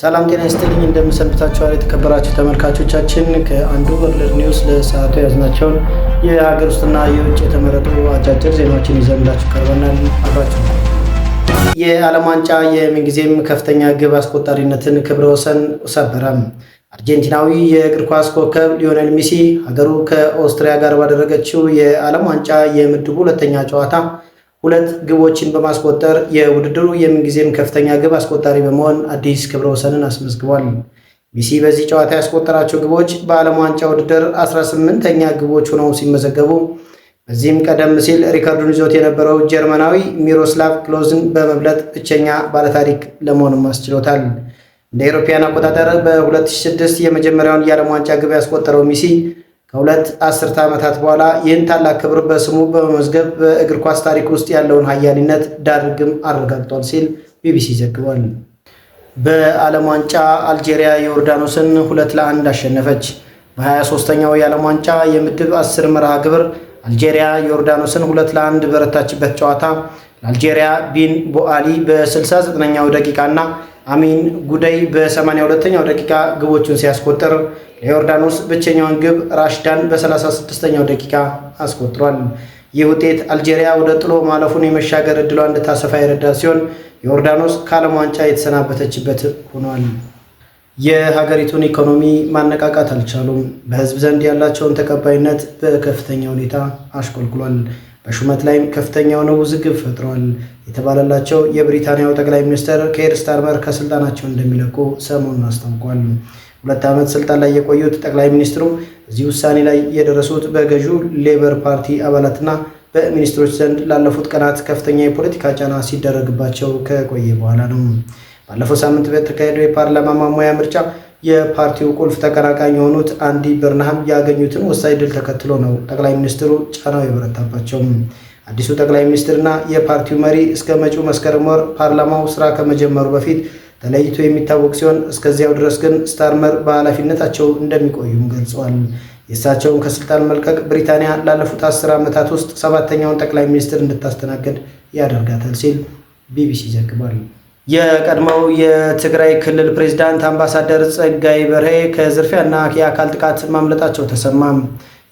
ሰላም ጤና ይስጥልኝ እንደምሰንብታችኋል የተከበራችሁ ተመልካቾቻችን ከአንዱ ወርልድ ኒውስ ለሰዓቱ ያዝናቸውን የሀገር ውስጥና የውጭ የተመረጡ አጫጭር ዜናዎችን ይዘንላችሁ ቀርበናል። አብራችሁ የዓለም ዋንጫ የምንጊዜም ከፍተኛ ግብ አስቆጣሪነትን ክብረ ወሰን ሰበረም። አርጀንቲናዊ የእግር ኳስ ኮከብ ሊዮኔል ሜሲ ሀገሩ ከኦስትሪያ ጋር ባደረገችው የዓለም ዋንጫ የምድቡ ሁለተኛ ጨዋታ 2 ግቦችን በማስቆጠር የውድድሩ የምንጊዜም ከፍተኛ ግብ አስቆጣሪ በመሆን አዲስ ክብረ ወሰንን አስመዝግቧል። ሜሲ በዚህ ጨዋታ ያስቆጠራቸው ግቦች በዓለም ዋንጫ ውድድር 18ኛ ግቦች ሆነው ሲመዘገቡ በዚህም ቀደም ሲል ሪካርዱን ይዞት የነበረው ጀርመናዊ ሚሮስላቭ ክሎዝን በመብለጥ ብቸኛ ባለታሪክ ለመሆንም አስችሎታል። እንደ አውሮፓውያን አቆጣጠር በ2006 የመጀመሪያውን የዓለም ዋንጫ ግብ ያስቆጠረው ሜሲ ከ2 አስርተ ዓመታት በኋላ ይህን ታላቅ ክብር በስሙ በመመዝገብ በእግር ኳስ ታሪክ ውስጥ ያለውን ኃያልነት ዳግም አረጋግጧል ሲል ቢቢሲ ዘግቧል። በዓለም ዋንጫ አልጄሪያ ዮርዳኖስን 2-1 አሸነፈች። በ23ኛው የዓለም ዋንጫ የምድብ 10 መርሃ ግብር አልጄሪያ ዮርዳኖስን 2-1 በረታችበት ጨዋታ ለአልጄሪያ ቢን ቦአሊ በ69ኛው ደቂቃና አሚን ጉደይ በ82ኛው ደቂቃ ግቦቹን ሲያስቆጥር ለዮርዳኖስ ብቸኛውን ግብ ራሽዳን በ36ኛው ደቂቃ አስቆጥሯል። ይህ ውጤት አልጄሪያ ወደ ጥሎ ማለፉን የመሻገር ዕድሏ እንድታሰፋ የረዳ ሲሆን ዮርዳኖስ ከዓለም ዋንጫ የተሰናበተችበት ሆኗል። የሀገሪቱን ኢኮኖሚ ማነቃቃት አልቻሉም። በሕዝብ ዘንድ ያላቸውን ተቀባይነት በከፍተኛ ሁኔታ አሽቆልቁሏል። በሹመት ላይም ከፍተኛውን ውዝግብ ፈጥሯል የተባለላቸው የብሪታንያው ጠቅላይ ሚኒስትር ኬር ስታርመር ከስልጣናቸው እንደሚለቁ ሰሞኑን አስታውቋል። 2 ዓመት ስልጣን ላይ የቆዩት ጠቅላይ ሚኒስትሩ እዚህ ውሳኔ ላይ የደረሱት በገዢው ሌበር ፓርቲ አባላትና በሚኒስትሮች ዘንድ ላለፉት ቀናት ከፍተኛ የፖለቲካ ጫና ሲደረግባቸው ከቆየ በኋላ ነው። ባለፈው ሳምንት በተካሄደው የፓርላማ ማሟያ ምርጫ የፓርቲው ቁልፍ ተቀናቃኝ የሆኑት አንዲ በርንሃም ያገኙትን ወሳኝ ድል ተከትሎ ነው ጠቅላይ ሚኒስትሩ ጫናው የበረታባቸው። አዲሱ ጠቅላይ ሚኒስትርና የፓርቲው መሪ እስከ መጪው መስከረም ወር ፓርላማው ስራ ከመጀመሩ በፊት ተለይቶ የሚታወቅ ሲሆን እስከዚያው ድረስ ግን ስታርመር በኃላፊነታቸው እንደሚቆዩም ገልጸዋል። የእሳቸውን ከስልጣን መልቀቅ ብሪታንያ ላለፉት 10 ዓመታት ውስጥ 7ኛውን ጠቅላይ ሚኒስትር እንድታስተናግድ ያደርጋታል ሲል ቢቢሲ ዘግቧል። የቀድሞው የትግራይ ክልል ፕሬዝዳንት አምባሳደር ጸጋይ በርሄ ከዝርፊያና የአካል ጥቃት ማምለጣቸው ተሰማም።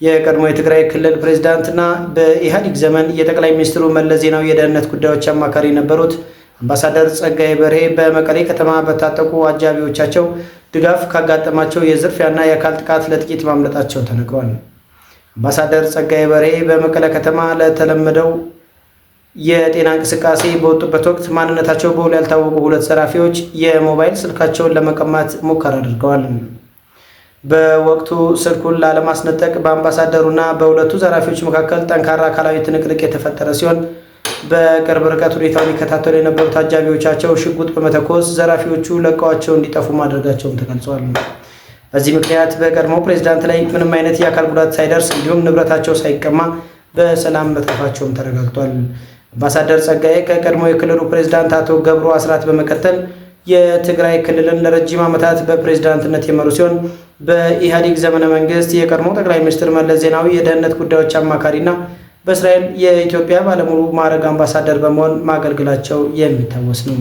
የቀድሞ የትግራይ ክልል ፕሬዝዳንትና በኢህአዴግ ዘመን የጠቅላይ ሚኒስትሩ መለስ ዜናዊ የደህንነት ጉዳዮች አማካሪ የነበሩት አምባሳደር ጸጋይ በርሄ በመቀሌ ከተማ በታጠቁ አጃቢዎቻቸው ድጋፍ ካጋጠማቸው የዝርፊያና የአካል ጥቃት ለጥቂት ማምለጣቸው ተነግሯል። አምባሳደር ጸጋይ በርሄ በመቀሌ ከተማ ለተለመደው የጤና እንቅስቃሴ በወጡበት ወቅት ማንነታቸው በውል ያልታወቁ 2 ዘራፊዎች የሞባይል ስልካቸውን ለመቀማት ሙከራ አድርገዋል። በወቅቱ ስልኩን ላለማስነጠቅ በአምባሳደሩና በሁለቱ ዘራፊዎች መካከል ጠንካራ አካላዊ ትንቅንቅ የተፈጠረ ሲሆን በቅርብ ርቀት ሁኔታውን ይከታተሉ የነበሩት አጃቢዎቻቸው ሽጉጥ በመተኮስ ዘራፊዎቹ ለቀዋቸው እንዲጠፉ ማድረጋቸውም ተገልጿል። በዚህ ምክንያት በቀድሞው ፕሬዝዳንት ላይ ምንም አይነት የአካል ጉዳት ሳይደርስ እንዲሁም ንብረታቸው ሳይቀማ በሰላም መትረፋቸውም ተረጋግጧል። አምባሳደር ጸጋዬ ከቀድሞ የክልሉ ፕሬዝዳንት አቶ ገብሩ አስራት በመቀጠል የትግራይ ክልልን ለረጅም ዓመታት በፕሬዝዳንትነት የመሩ ሲሆን በኢህአዴግ ዘመነ መንግስት የቀድሞ ጠቅላይ ሚኒስትር መለስ ዜናዊ የደህንነት ጉዳዮች አማካሪና በእስራኤል የኢትዮጵያ ባለሙሉ ማዕረግ አምባሳደር በመሆን ማገልገላቸው የሚታወስ ነው።